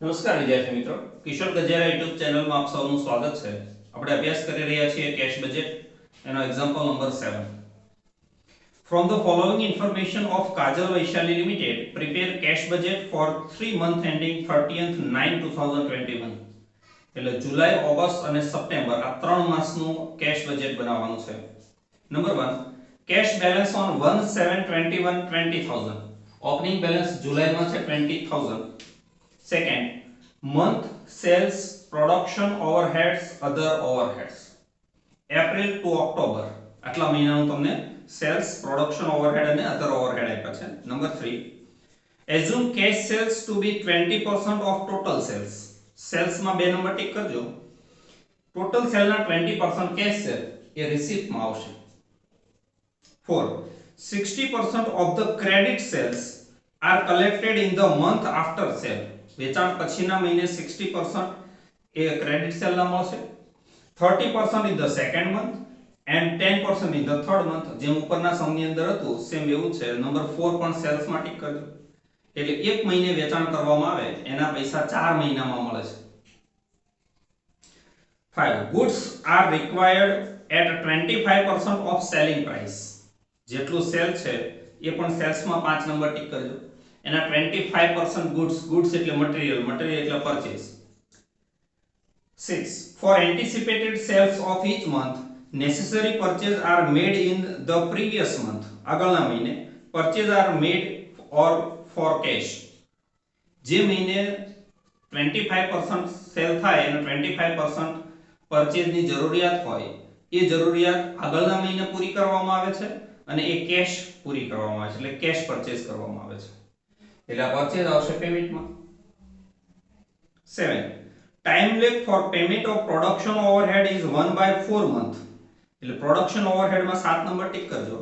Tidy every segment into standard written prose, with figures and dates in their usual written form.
નમસ્કાર વિદ્યાર્થી મિત્રો, કિશોર ગજેરા યુટ્યુબ ચેનલમાં આપ સૌનું સ્વાગત છે. આપણે અભ્યાસ કરી રહ્યા છીએ કેશ બજેટ, એનો example number 7. From the following information of Kajal Vaishali Limited, prepare cash budget for 3 months ending 30th 9 2021. એટલે જુલાઈ, ઓગસ્ટ અને સપ્ટેમ્બર આ 3 માસનું કેશ બજેટ બનાવવાનું છે. Number 1, cash balance on 1/7/21 20,000. Opening balance જુલાઈમાં છે 20,000. Second, month sales, production overheads, other overheads. April to October આટલા મહિનાનું તમને સેલ્સ, પ્રોડક્શન ઓવરહેડ અને અધર ઓવરહેડ આપ્યા છે. Number 3, assume cash sales to be 20% of total sales. Cells માં 2 નંબર ટિક કરજો. ટોટલ સેલ ના 20% કેશ સેલ એ રિસીપ્ટ માં આવશે. 4, 60% of the credit sales are collected in the month after sale. વેચાણ પછીના મહિને 60% એ ક્રેડિટ સેલના મળશે, 30% in the second month and 10% in the third month. જેમ ઉપરના સમની અંદર હતું સેમ એવું છે. નંબર 4 પણ સેલ્સ માં ટિક કરજો. એટલે એક મહિને વેચાણ કરવામાં આવે એના પૈસા 4 મહિનામાં મળે છે. 5, goods are required at 25% of selling price. જેટલું સેલ છે એ પણ સેલ્સ માં 5 નંબર ટિક કરજો. એના 25% goods એટલે મટીરીયલ એટલે purchase. 6, for anticipated sales of each month, necessary purchase are made in the previous month. આગળના મહિને purchase are made or for cash. જે મહિને 25% સેલ થાય અને 25% પરચેઝ ની જરૂરિયાત હોય એ જરૂરિયાત આગળના મહિને પૂરી કરવામાં આવે છે અને એ કેશ પૂરી કરવામાં આવે છે, એટલે કેશ પરચેઝ કરવામાં આવે છે. એટલે પરચેઝ આવશે પેમેન્ટમાં. 7, time lag for payment of production overhead is 1/4 month. એટલે પ્રોડક્શન ઓવરહેડ માં 7 નંબર ટિક કરજો.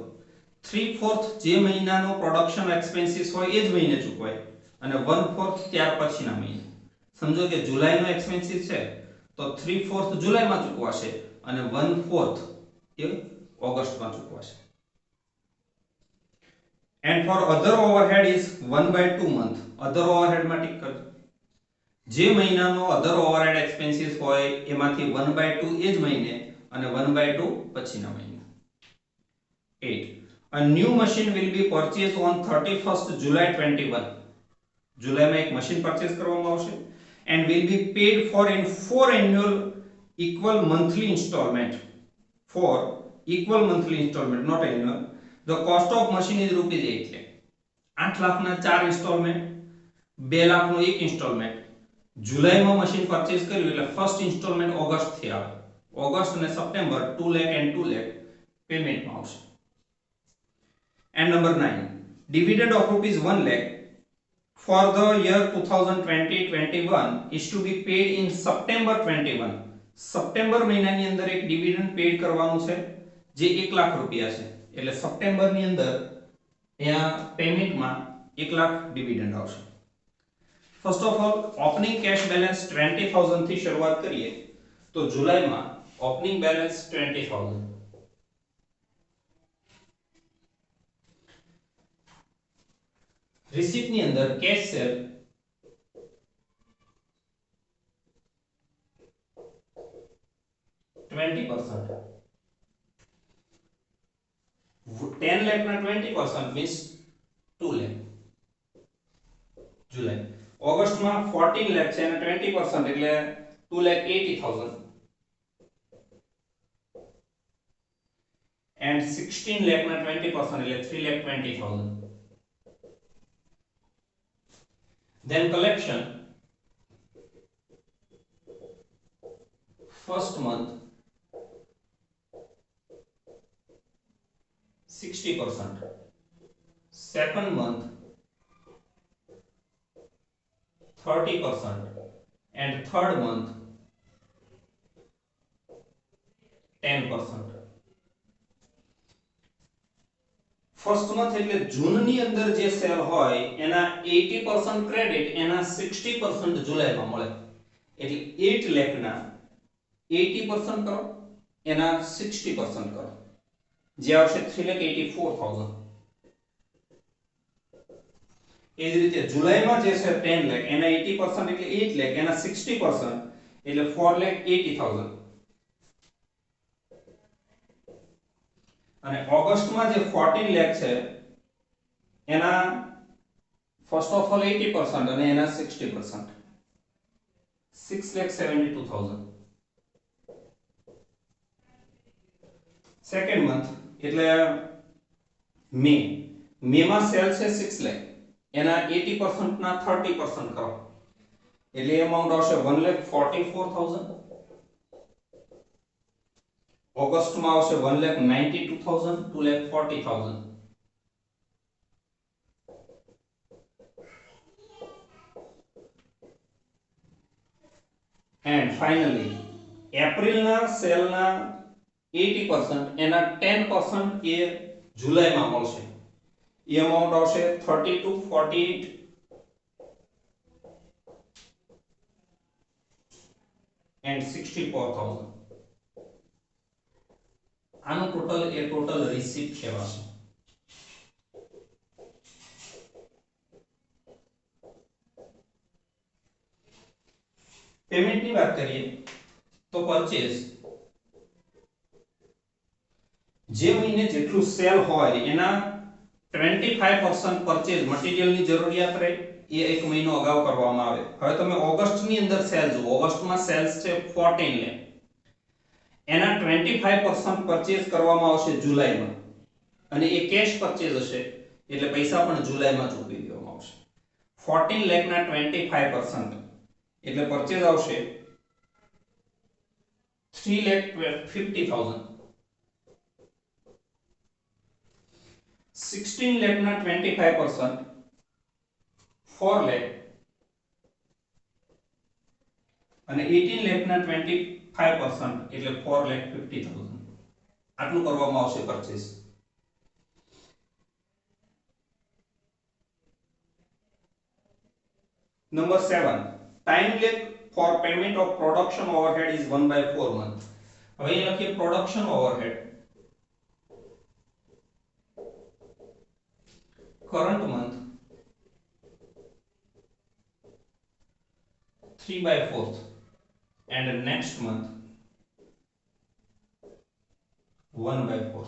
3/4 જે મહિનાનો પ્રોડક્શન એક્સપેન્સીસ હોય એ જ મહિને ચૂકવાય અને 1/4 ત્યાર પછીના મહિને. સમજો કે જુલાઈનો એક્સપેન્સીસ છે તો 3/4 જુલાઈમાં ચૂકવાશે અને 1/4 એ ઓગસ્ટમાં ચૂકવાશે. And for other overhead is 1/2 month. other overhead માં ટિક કરજો. જે મહિનાનો other overhead expenses હોય એમાંથી 1/2 એ જ મહિને અને 1/2 પછીના મહિને. 8, a new machine will be purchased on 31st July 21. જુલાઈમાં એક મશીન પરચેસ કરવામાં આવશે and will be paid for in 4 annual equal monthly installment. 4 equal monthly installment, not annual. The cost of machine is rupees 8 lakh. 8 લાખના 4 installment, 2 લાખનો એક installment. જુલાઈમાં machine purchase કર્યું એટલે ફર્સ્ટ ઇન્સ્ટોલમેન્ટ ઓગસ્ટ થી આવે. ઓગસ્ટ અને સપ્ટેમ્બર 2 લાખ and 2 લાખ પેમેન્ટમાં આવશે. And number 9, dividend of rupees 1 lakh for the year 2020-21 is to be paid in September 21. September મહિનાની અંદર એક ડિવિડન્ડ પેડ કરવાનું છે જે 1 લાખ રૂપિયા છે. એટલે સપ્ટેમ્બરની અંદર અહીંયા પેમેન્ટમાં 1 લાખ ડિવિડન્ડ આવશે. First of all opening cash balance 20,000 થી શરૂઆત કરીએ તો જુલાઈમાં ઓપનિંગ બેલેન્સ 20,000. રિસીપ્ટની અંદર કેશ સેલ 20%. 10 lakh ના 20% means 2 lakh. જુલાઈ. ઓગસ્ટમાં 14 lakh છે અને 20% એટલે 2,80,000. and 16 lakh ના 20% એટલે 3,20,000. then collection first month 60%, second month 30% and third month 10%. First month એટલે જૂનની અંદર જે સેલ હોય એના 80% ક્રેડિટ, એના 60% જુલાઈમાં મળે. એટલે 8 લાખના 80% કરો, એના 60% કરો, જે આવશે 3,84,000. એ જ રીતે જુલાઈમાં જે છે 10 લાખ એના 80% એટલે 8 લાખ એના 60% એટલે 4,80,000 અને ઓગસ્ટમાં જે 14 લાખ છે એના ફર્સ્ટ ઓફ ઓલ 80% અને એના 60% 6,72,000 સેકન્ડ મંથ એટલે મે માં સેલ છે 6 લાખ એના 80% ના 30% કરો એટલે અમાઉન્ટ આવશે 1,44,000 ઓગસ્ટમાં આવશે 1,92,000 2,40,000 એન્ડ ફાઇનલી એપ્રિલના સેલના 80% એના 10% એ જુલાઈમાં મળશે એ અમાઉન્ટ આવશે 32,48 and 64,000 આનું ટોટલ રિસીપ્ટ કહેવાશે પેમેન્ટની વાત કરીએ તો પરચેઝ જે મહિને જેટલું સેલ હોય એના 25% પરચેઝ મટીરીયલની જરૂરિયાત રહે એ એક મહિનો અગાઉ કરવામાં આવે હવે તમે ઓગસ્ટની અંદર સેલ જુઓ ઓગસ્ટમાં સેલ્સ છે 14 લાખ એના 25% પરચેઝ કરવામાં આવશે જુલાઈમાં અને એ કેશ પરચેઝ હશે એટલે પૈસા પણ જુલાઈમાં ચૂકવી દેવામાં આવશે 14 લાખના 25% એટલે પરચેઝ આવશે 3,50,000 16 લાખના 25% 4 લાખ અને 18 લાખના 25% એટલે 4,50,000 આટલું કરવામાં આવશે purchase number 7 time lag for payment of production overhead is 1/4 month હવે અહીં લખીએ production overhead current month 3/4 and next month 1/4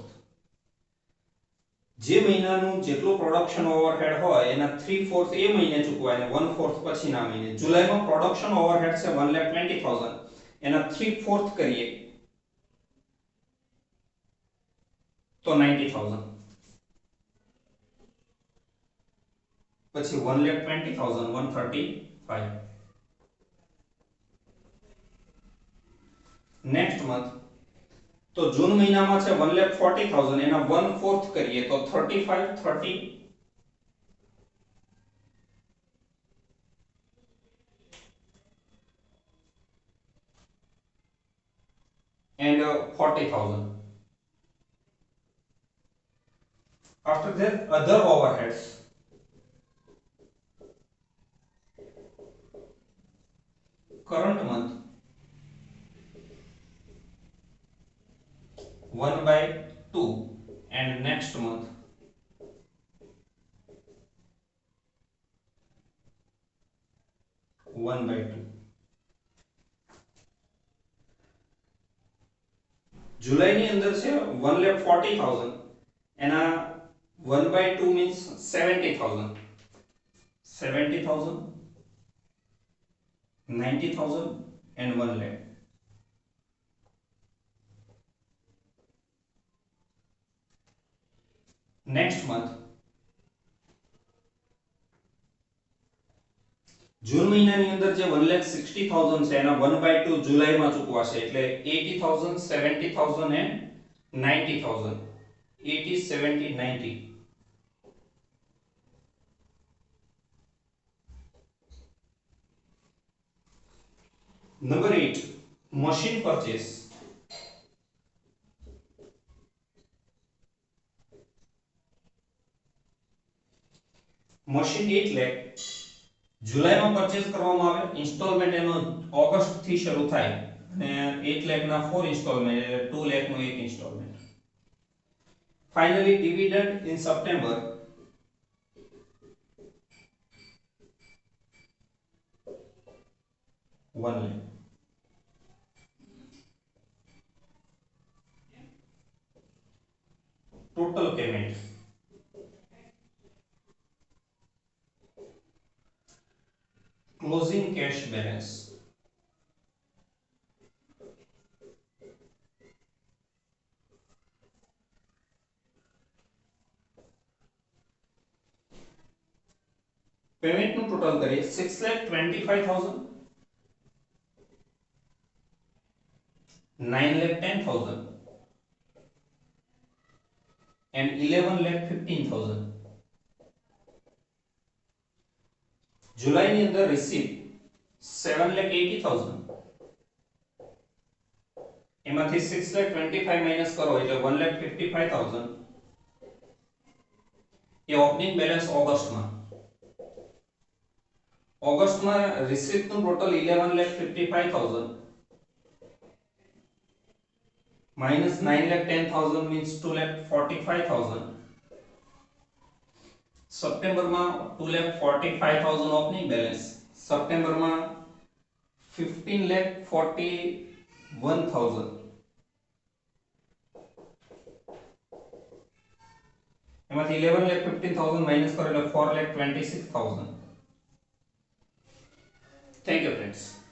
જે મહિનાનું જેટલું પ્રોડક્શન ઓવરહેડ હોય એના 3/4 એ મહિને ચૂકવાય અને 1/4 પછીના મહિને જુલાઈમાં પ્રોડક્શન ઓવરહેડ છે 1,20,000 એના 3/4 કરીએ તો 90,000 પછી 1,20,000 135 નેક્સ્ટ મંથ તો જૂન મહિનામાં છે 1,40,000 એના 1/4 કરીએ તો 35 30 and 40,000 after that other overheads current month 1/2 and next month 1/2 જુલાઈની અંદર છે 1,40,000 એના 1/2 means 70,000 70,000 90,000 and 1 lakh next month જૂન મહિનાની અંદર જે 1,60,000 છે એના 1/2 જુલાઈમાં ચૂકવાશે એટલે 80,000 70,000 and 90,000 80 70 90 Number 8 machine purchase machine 8 lakh જુલાઈમાં પરચેઝ કરવામાં આવે ઇન્સ્ટોલમેન્ટ એનો ઓગસ્ટ થી શરૂ થાય અને 8 લાખ ના 4 ઇન્સ્ટોલમેન્ટ એટલે 2 લાખ નો એક installment finally dividend in September 1 lakh. Total payment closing cash balance payment નું ટોટલ કરીએ 6,25,000 9,10,000 and 11,15,000. जुलाई ની અંદર રિસીવ 7,80,000 એમાંથી 6,25,000 માઈનસ કરો એટલે 1,55,000 એ ઓપનિંગ બેલેન્સ ઓગસ્ટમાં રિસીપ્ટ નું ટોટલ 11,55,000 minus 9,10,000 means 2,45,000. સપ્ટેમ્બર માં 2,45,000 ઓપનિંગ બેલેન્સ, સપ્ટેમ્બર માં 15,41,000 એમાંથી 11,15,000 માઈનસ કરો એટલે 4,26,000. Thank you friends.